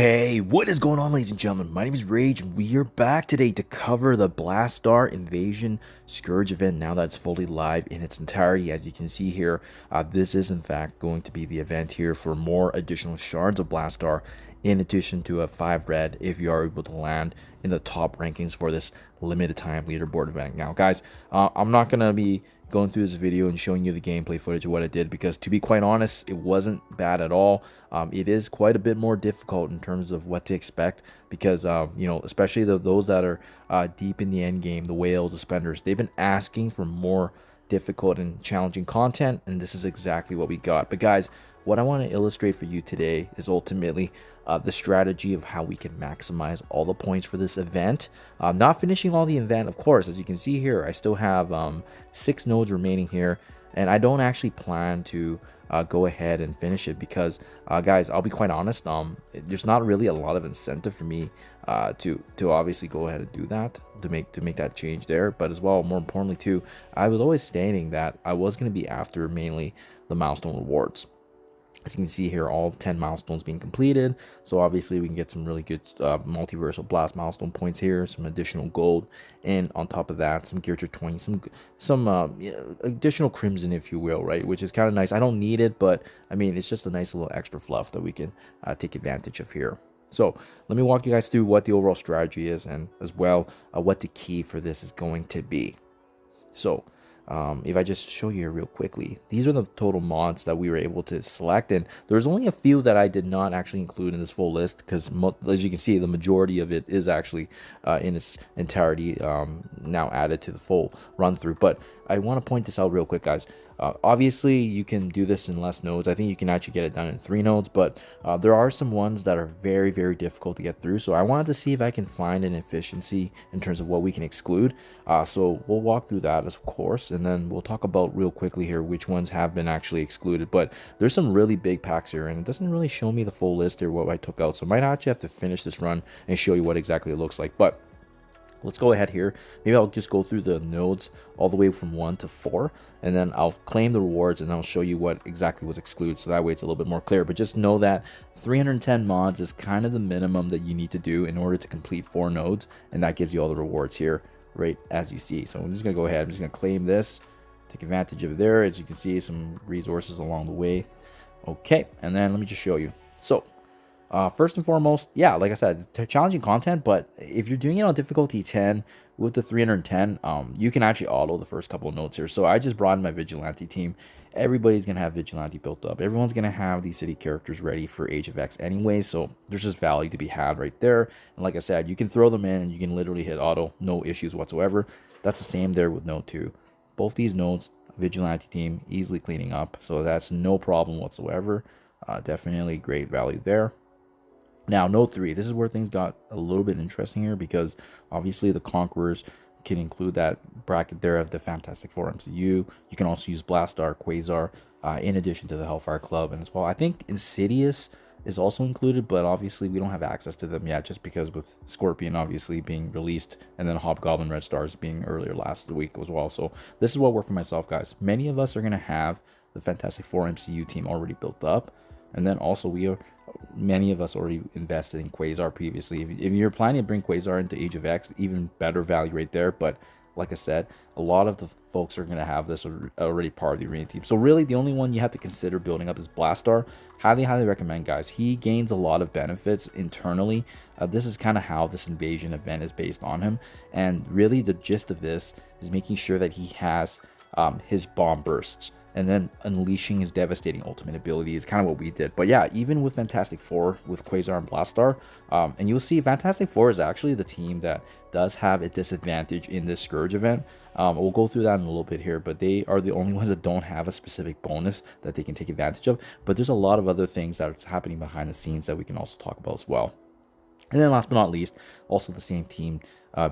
Hey, what is going on, ladies and gentlemen? My name is Rage, and we are back today to cover the Blastaar Invasion Scourge event now that it's fully live in its entirety. As you can see here, this is in fact going to be the event here for more additional shards of Blastaar, in addition to a 5 red if you are able to land in the top rankings for this limited time leaderboard event. Now, guys, I'm not going to be going through this video and showing you the gameplay footage of what it did, because to be quite honest, it wasn't bad at all. It is quite a bit more difficult in terms of what to expect, because you know, especially those that are deep in the end game, the whales, the spenders, they've been asking for more difficult and challenging content, and this is exactly what we got. But guys, what I want to illustrate for you today is ultimately the strategy of how we can maximize all the points for this event. Not finishing all the event, of course. As you can see here, I still have 6 nodes remaining here, and I don't actually plan to go ahead and finish it because, guys, I'll be quite honest, there's not really a lot of incentive for me to obviously go ahead and do that, to make that change there. But as well, more importantly too, I was always stating that I was going to be after mainly the milestone rewards. As you can see here, all 10 milestones being completed, so obviously we can get some really good multiversal blast milestone points here, some additional gold, and on top of that, some gear to 20, some additional crimson, if you will, right? Which is kind of nice. I don't need it, but I mean, it's just a nice little extra fluff that we can take advantage of here. So let me walk you guys through what the overall strategy is, and as well what the key for this is going to be. So if I just show you here real quickly, these are the total mods that we were able to select, and there's only a few that I did not actually include in this full list, because as you can see, the majority of it is actually in its entirety now added to the full run through. But I want to point this out real quick, guys. Obviously you can do this in less nodes. I think you can actually get it done in 3 nodes, but there are some ones that are very, very difficult to get through. So I wanted to see if I can find an efficiency in terms of what we can exclude. So we'll walk through that, of course, and then we'll talk about real quickly here which ones have been actually excluded. But there's some really big packs here, and it doesn't really show me the full list here what I took out, so I might actually have to finish this run and show you what exactly it looks like. But let's go ahead here. Maybe I'll just go through the nodes all the way from 1 to 4, and then I'll claim the rewards, and I'll show you what exactly was excluded, so that way it's a little bit more clear. But just know that 310 mods is kind of the minimum that you need to do in order to complete 4 nodes, and that gives you all the rewards here, right as you see. So I'm just gonna go ahead, I'm just gonna claim this, take advantage of it there. As you can see, some resources along the way. Okay, and then let me just show you. So first and foremost, yeah, like I said, it's challenging content, but if you're doing it on difficulty 10 with the 310, you can actually auto the first couple of nodes here. So I just brought in my vigilante team. Everybody's gonna have vigilante built up. Everyone's gonna have these city characters ready for Age of X anyway, so there's just value to be had right there. And like I said, you can throw them in and you can literally hit auto, no issues whatsoever. That's the same there with node 2. Both these nodes, vigilante team easily cleaning up, so that's no problem whatsoever. Definitely great value there. Now, node 3, this is where things got a little bit interesting here, because obviously the Conquerors can include that bracket there of the Fantastic Four MCU. You can also use Blastaar, Quasar, in addition to the Hellfire Club. And as well, I think Insidious is also included, but obviously we don't have access to them yet, just because with Scorpion obviously being released, and then Hobgoblin Red Stars being earlier last week as well. So this is what worked for myself, guys. Many of us are going to have the Fantastic Four MCU team already built up. And then also many of us already invested in Quasar previously. If you're planning to bring Quasar into Age of X, even better value right there. But like I said, a lot of the folks are going to have this already part of the arena team. So really the only one you have to consider building up is Blastaar. Highly recommend, guys. He gains a lot of benefits internally. This is kind of how this invasion event is based on him. And really the gist of this is making sure that he has his bomb bursts, and then unleashing his devastating ultimate ability is kind of what we did. But yeah, even with Fantastic Four, with Quasar and Blastaar, and you'll see Fantastic Four is actually the team that does have a disadvantage in this Scourge event. We'll go through that in a little bit here, but they are the only ones that don't have a specific bonus that they can take advantage of. But there's a lot of other things that's happening behind the scenes that we can also talk about as well. And then last but not least, also the same team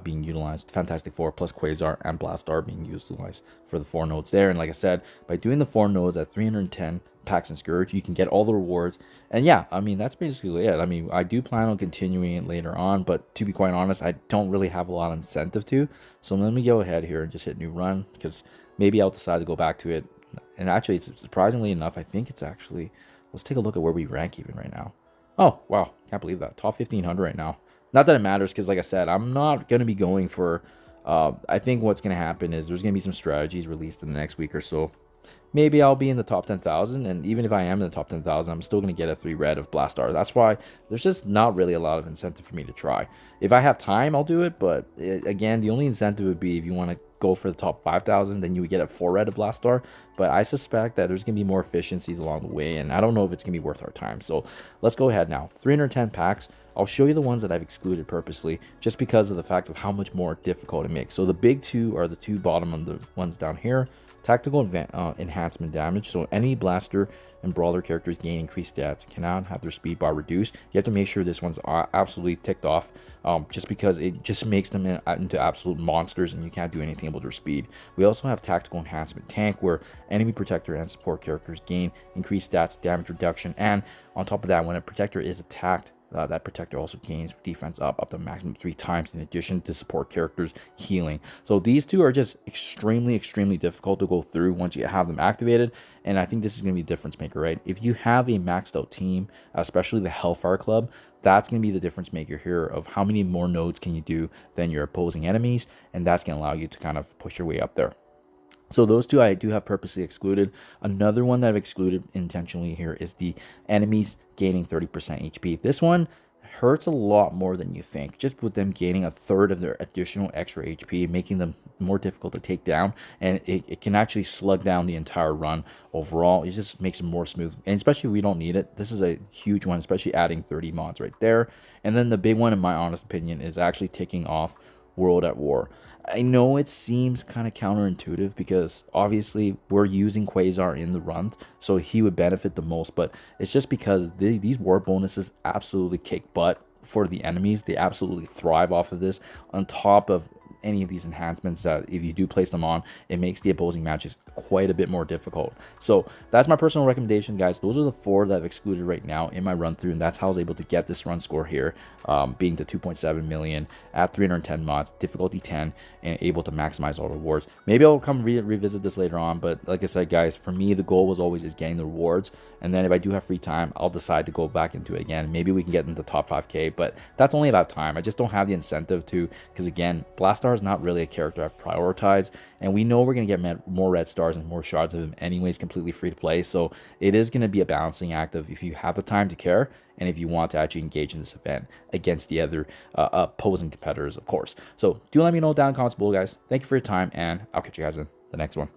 being utilized, Fantastic Four plus Quasar and Blastaar being utilized for the 4 nodes there. And like I said, by doing the 4 nodes at 310 packs and Scourge, you can get all the rewards. And yeah, I mean, that's basically it. I mean, I do plan on continuing it later on, but to be quite honest, I don't really have a lot of incentive to. So let me go ahead here and just hit new run, because maybe I'll decide to go back to it. And actually, it's surprisingly enough, I think it's actually, let's take a look at where we rank even right now. Oh, wow. Can't believe that. Top 1500 right now. Not that it matters because, like I said, I'm not going to be going for... I think what's going to happen is there's going to be some strategies released in the next week or so. Maybe I'll be in the top 10,000, and even if I am in the top 10,000, I'm still going to get a 3 red of Blastaar. That's why there's just not really a lot of incentive for me to try. If I have time, I'll do it, but again, the only incentive would be if you want to go for the top 5,000, then you would get a 4 red of Blastaar. But I suspect that there's going to be more efficiencies along the way, and I don't know if it's going to be worth our time. So let's go ahead now. 310 packs. I'll show you the ones that I've excluded purposely, just because of the fact of how much more difficult it makes. So the big two are the two bottom of the ones down here. Tactical enhancement damage. So any blaster and brawler characters gain increased stats and cannot have their speed bar reduced. You have to make sure this one's absolutely ticked off, just because it just makes them into absolute monsters and you can't do anything about their speed. We also have tactical enhancement tank, where enemy protector and support characters gain increased stats, damage reduction, and on top of that, when a protector is attacked, that protector also gains defense up to maximum 3 times, in addition to support characters healing. So these two are just extremely difficult to go through once you have them activated, and I think this is going to be a difference maker, right? If you have a maxed out team, especially the Hellfire Club, that's going to be the difference maker here of how many more nodes can you do than your opposing enemies, and that's going to allow you to kind of push your way up there. So those two I do have purposely excluded. Another one that I've excluded intentionally here is the enemies gaining 30% HP. This one hurts a lot more than you think, just with them gaining a third of their additional extra HP, making them more difficult to take down, and it can actually slug down the entire run overall. It just makes it more smooth, and especially if we don't need it, this is a huge one, especially adding 30 mods right there. And then the big one, in my honest opinion, is actually ticking off World at War. I know it seems kind of counterintuitive because obviously we're using Quasar in the run, so he would benefit the most, but it's just because these war bonuses absolutely kick butt for the enemies. They absolutely thrive off of this, on top of any of these enhancements that if you do place them on, it makes the opposing matches quite a bit more difficult. So that's my personal recommendation, guys. Those are the 4 that I've excluded right now in my run through, and that's how I was able to get this run score here, being the 2.7 million at 310 mods, difficulty 10, and able to maximize all rewards. Maybe I'll come revisit this later on, but like I said, guys, for me the goal was always getting the rewards, and then if I do have free time, I'll decide to go back into it again. Maybe we can get into the top 5k, but that's only about time. I just don't have the incentive to, because again, Blastaar is not really a character I've prioritized, and we know we're going to get more red stars and more shards of him anyways, completely free to play. So it is going to be a balancing act of if you have the time to care and if you want to actually engage in this event against the other opposing competitors, of course. So do let me know down in the comments below, guys. Thank you for your time, and I'll catch you guys in the next one.